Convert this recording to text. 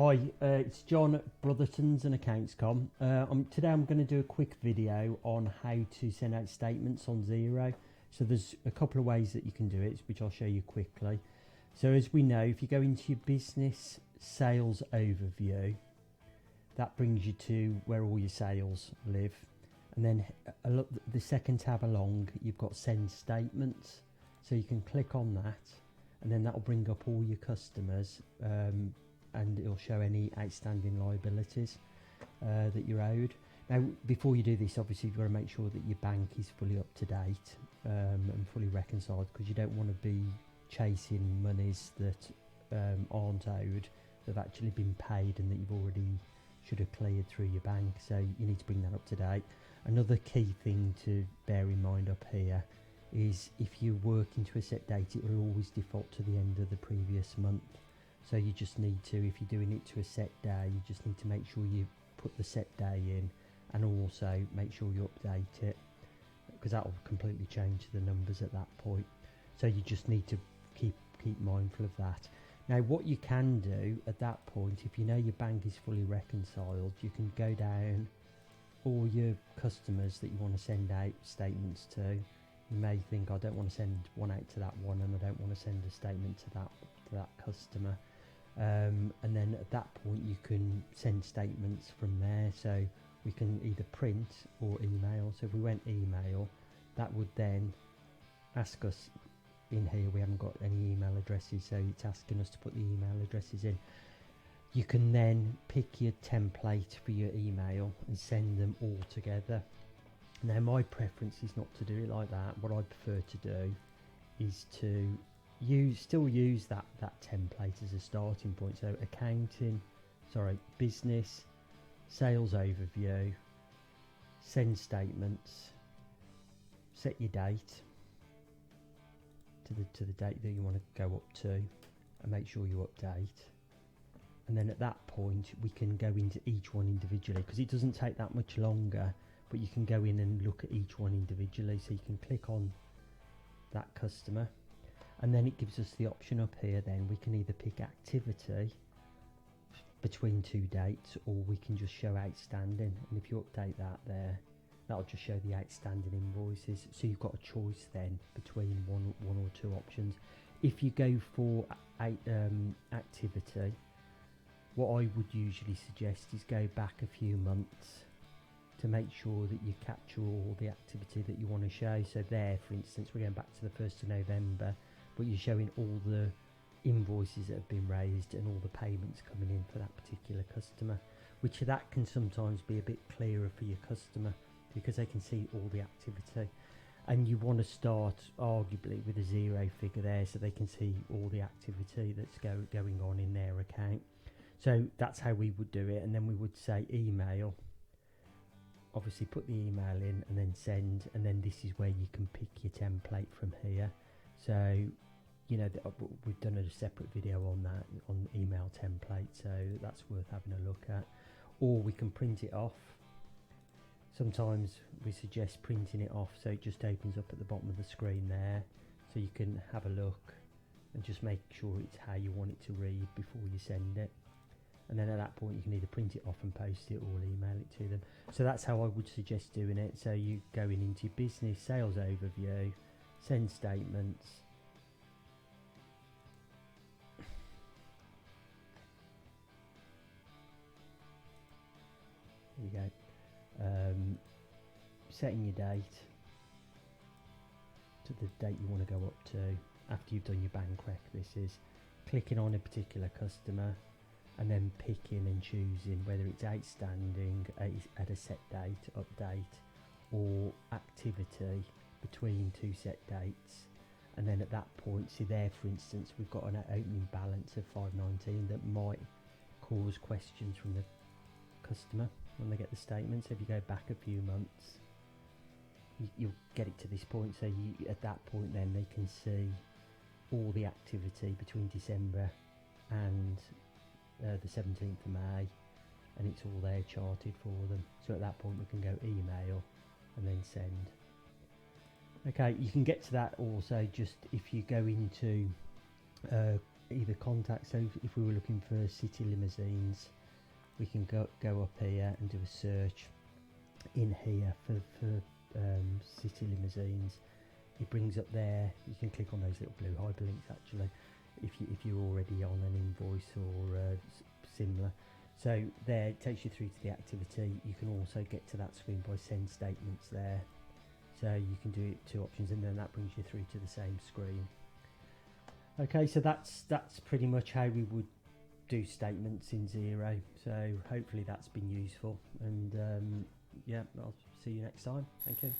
Hi, it's John at Brotherton-accountscom. Today I'm going to do a quick video on how to send out statements on XERO. So there's a couple of ways that you can do it, which I'll show you quickly. So as we know, if you go into your business sales overview, that brings you to where all your sales live. And then the second tab along, you've got send statements. So you can click on that, and then that will bring up all your customers, and it'll show any outstanding liabilities that you're owed. Now, before you do this, obviously you've got to make sure that your bank is fully up to date and fully reconciled, because you don't want to be chasing monies that aren't owed, that have actually been paid and that you've already should have cleared through your bank. So you need to bring that up to date. Another key thing to bear in mind up here is if you work into a set date, it will always default to the end of the previous month. So you just need to, if you're doing it to a set day, you just need to make sure you put the set day in, and also make sure you update it, because that will completely change the numbers at that point. So you just need to keep mindful of that. Now, what you can do at that point, if you know your bank is fully reconciled, you can go down all your customers that you want to send out statements to. You may think, I don't want to send one out to that one, and I don't want to send a statement to that customer. And then at that point you can send statements from there. So we can either print or email. So if we went email, that would then ask us, in here we haven't got any email addresses, so it's asking us to put the email addresses in. You can then pick your template for your email and send them all together. Now, my preference is not to do it like that. What I prefer to do is to still use that template as a starting point. So business sales overview, send statements, set your date to the date that you want to go up to, and make sure you update. And then at that point we can go into each one individually, because it doesn't take that much longer, but you can go in and look at each one individually. So you can click on that customer, and then it gives us the option up here. Then we can either pick activity between two dates, or we can just show outstanding. And if you update that there, that'll just show the outstanding invoices. So you've got a choice then between one or two options. If you go for activity, what I would usually suggest is go back a few months to make sure that you capture all the activity that you want to show. So there, for instance, we're going back to the 1st of November, but you're showing all the invoices that have been raised and all the payments coming in for that particular customer, which that can sometimes be a bit clearer for your customer, because they can see all the activity. And you want to start arguably with a zero figure there, so they can see all the activity that's going on in their account. So that's how we would do it. And then we would say email, obviously put the email in and then send, and then this is where you can pick your template from here. So you know, we've done a separate video on that, on email template, so that's worth having a look at. Or we can print it off. Sometimes we suggest printing it off, so it just opens up at the bottom of the screen there, so you can have a look and just make sure it's how you want it to read before you send it. And then at that point you can either print it off and post it, or email it to them. So that's how I would suggest doing it. So you going into your business sales overview, send statements, there you go, setting your date to the date you want to go up to after you've done your bank rec. This is clicking on a particular customer, and then picking and choosing whether it's outstanding at a set date, update, or activity between two set dates. And then at that point, see there, for instance, we've got an opening balance of 519 that might cause questions from the customer when they get the statement. So if you go back a few months, you'll get it to this point. So at that point then they can see all the activity between December and the 17th of May, and it's all there charted for them. So at that point we can go email and then send. Okay, you can get to that also just if you go into either contact. So if we were looking for city limousines, we can go up here and do a search in here for city limousines. It brings up there, you can click on those little blue hyperlinks actually if you're already on an invoice or similar. So there it takes you through to the activity. You can also get to that screen by send statements there, so you can do it 2 options, and then that brings you through to the same screen. Okay, so that's pretty much how we would do statements in XERO. So hopefully that's been useful, and yeah, I'll see you next time. Thank you.